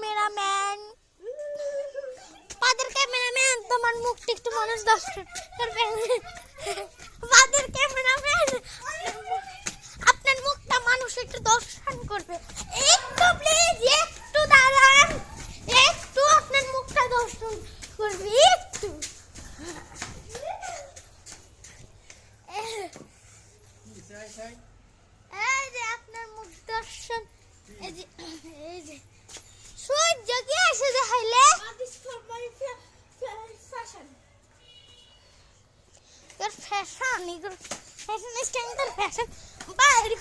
Cameraman, father cameraman, তোমার মুখটা একটু মানুষ দর্শন করবে। ফাদার ক্যামেরাম্যান, আপনার মুখটা মানুষ একটু দর্শন করবে। একটু প্লিজ, একটু দাঁড়ান, একটু আপনার মুখটা দর্শন করবে একটু। এই যে আপনার মুখ দর্শন, এই যে সূর্য কি এসে দেখাইলে ফ্যাশন, ফ্যাশন স্ট্যান্ডার্ড ফ্যাশন বাইরে